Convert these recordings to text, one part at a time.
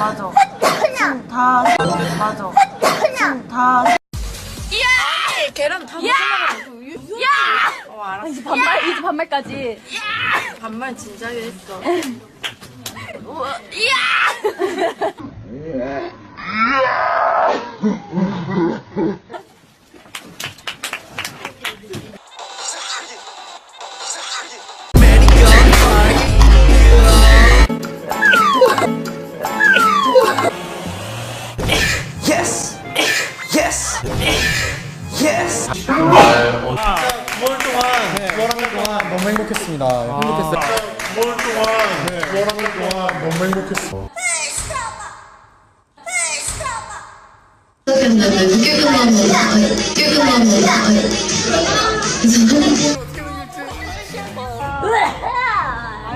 맞아. 다 맞아. 다. 야! 계란 다 먹으려고. 야! 알았어. 이제 반말까지. 반말 진작에 했어. Yes! Yes! Yes! 9월 동안 너무 행복했습니다. 행복했어요. 9월 동안 너무 행복했어.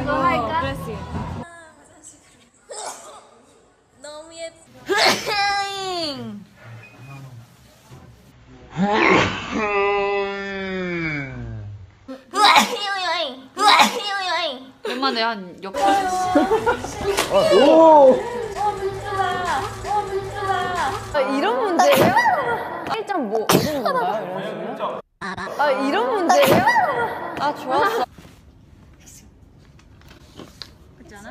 이거 할까? 너무 예뻐. 오랜만에 한 역할. 이런 문제예요? 1점 뭐 얻은 건가요? 이런 식으로? 이런 문제예요? 좋았어. 그렇지 않아?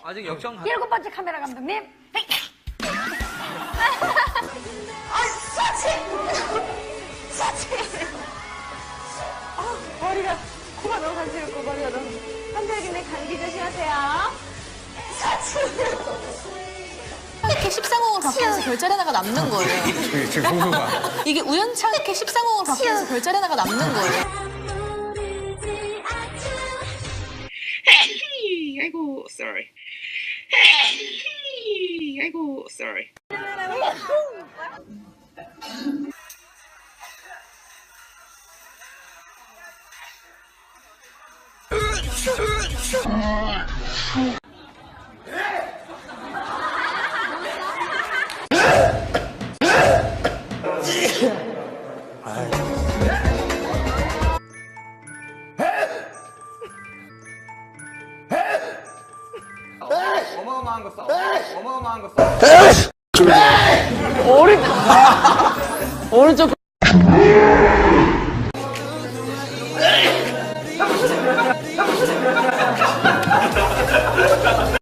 아직 역전 7번째 카메라 감독님. 머리가 코가 너무 간지럽고 머리가 너무 한달기네. 감기 조심하세요. 이렇게 13공을 바꾸면서 별자리 하나가 남는 거예요. 지금 궁금한. 이게 우연찮게 13공을 바꾸면서 별자리 하나가 남는 거예요. 아이고, sorry. 아이고, sorry. 어마어마한 거 써. 어마어마한 거 써. 오른쪽.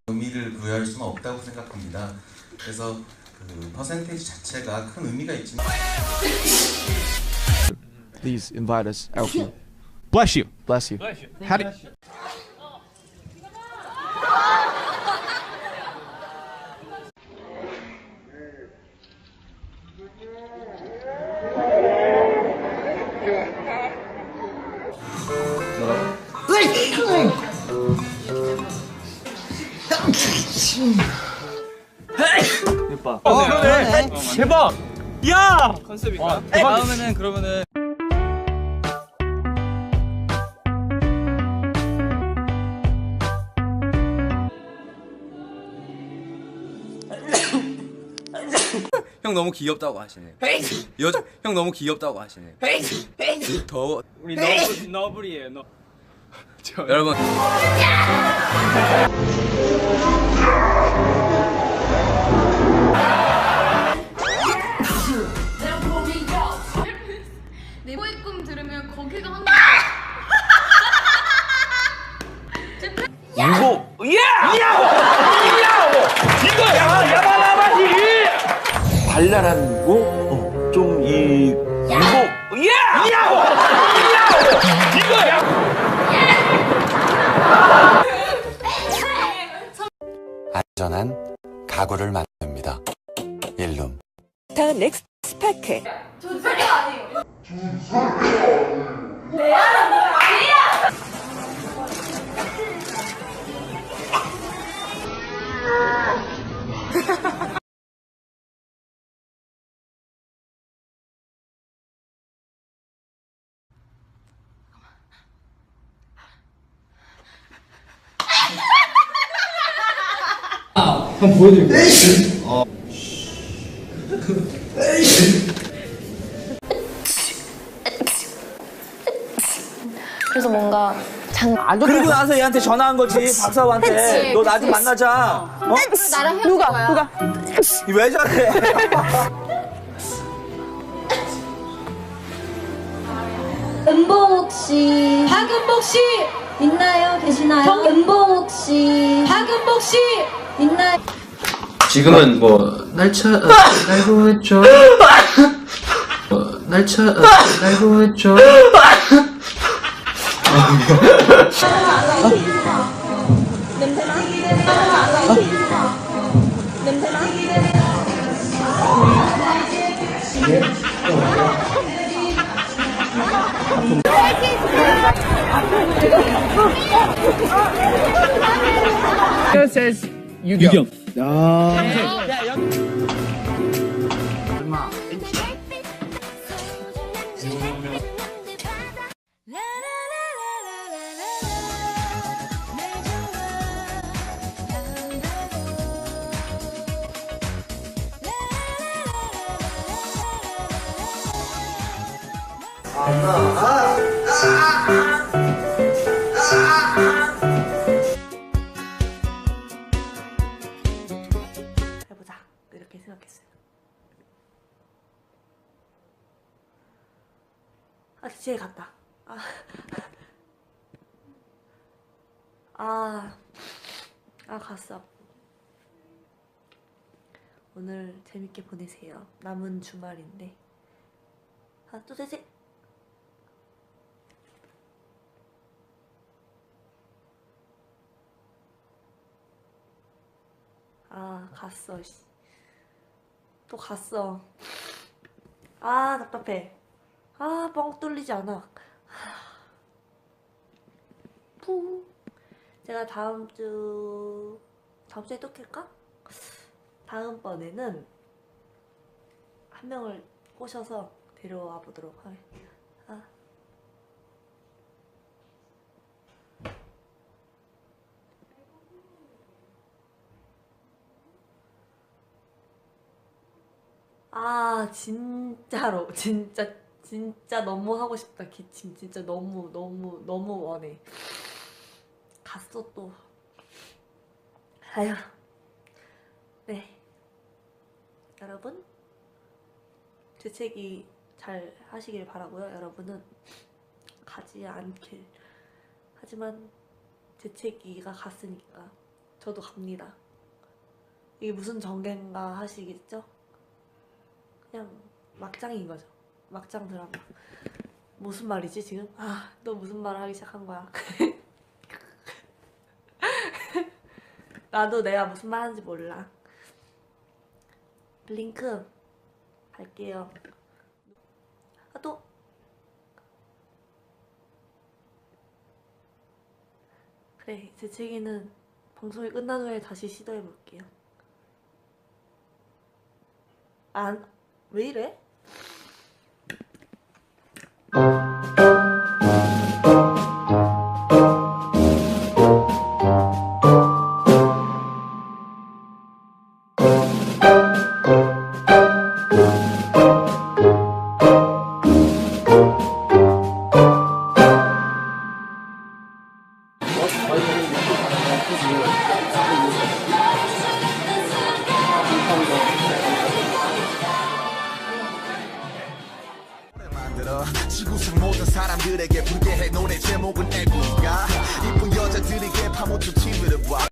의미를 부여할 수는 없다고 생각합니다. 그래서 그 퍼센테이지 자체가 큰 의미가 있지만 Please invite us, Alfie. Bless you. Bless you. How do 그러네. 대박. 야! 컨셉인가? 다음에는 그러면은 형 너무 귀엽다고 하시네. 형 너무 귀엽다고 하시네. 더 우리 너블이에요. 너. 여러분. 내보의 꿈 들으면 거기가 한. 유고. 이거야. 야바라바지. 발랄한 거, 좀이 유고. 이거야. 안전한 가구를 만듭니다. 일룸. 더 넥스트 스파크. 한번 보여드릴게요. 그래서 뭔가 그리고 나서 얘한테 전화한 거지 박사부한테. 그치, 너 나 좀 그치. 만나자. 어? 나랑 헤어진 거야. 왜 저래? 은봉욱 씨, 박은복 씨 있나요? 계시나요? 은봉욱 씨, 박은복 씨 있나요? 지금은 뭐 날짜 날고 했죠. 날짜 날고 했죠. 냄새나? 냄새나? It says 유경. 해보자. 이렇게 생각했어요. 아, 기체에 갔다. 갔어. 오늘 재밌게 보내세요. 남은 주말인데. 또 되지? 갔어. 또 갔어. 답답해. 뻥 뚫리지 않아. 제가 다음 주에 또 킬까? 다음번에는 한 명을 꼬셔서 데려와 보도록 하겠습니다. 진짜로 진짜 너무 하고 싶다. 기침 진짜 너무 원해. 갔어 또. 아휴. 네, 여러분 재채기 잘 하시길 바라고요. 여러분은 가지 않길. 하지만 재채기가 갔으니까 저도 갑니다. 이게 무슨 전개인가 하시겠죠? 그냥 막장인 거죠. 막장 드라마. 무슨 말이지 지금? 너 무슨 말을 하기 시작한 거야? 나도 내가 무슨 말 하는지 몰라. 블링크 갈게요. 또 그래, 재채기는 방송이 끝난 후에 다시 시도해볼게요. 왜 이래? 지구상 모든 사람들에게 불쾌해 노래 제목은 애국가 이쁜 여자들에게 파묻힌 TV를 봐